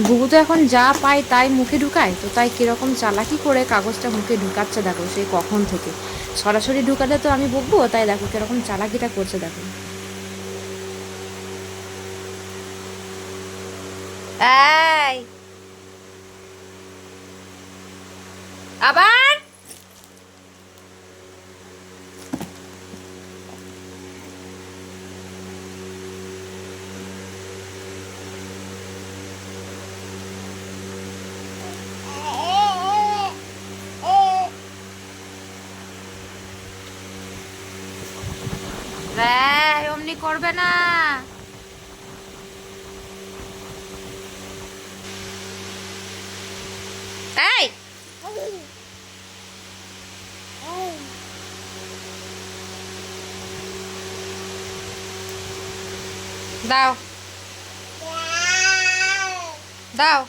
বুবু তো এখন যা পায় তাই মুখে ঢুকায়, তো তাই কিরকম চালাকি করে কাগজটা মুখে ঢুকাচ্ছে দেখো সেই কখন থেকে। সরাসরি ঢুকালে তো আমি বকবো, তাই দেখো কিরকম চালাকিটা করছে দেখো। এই আবার অমনি করবে না। এই দাও দাও।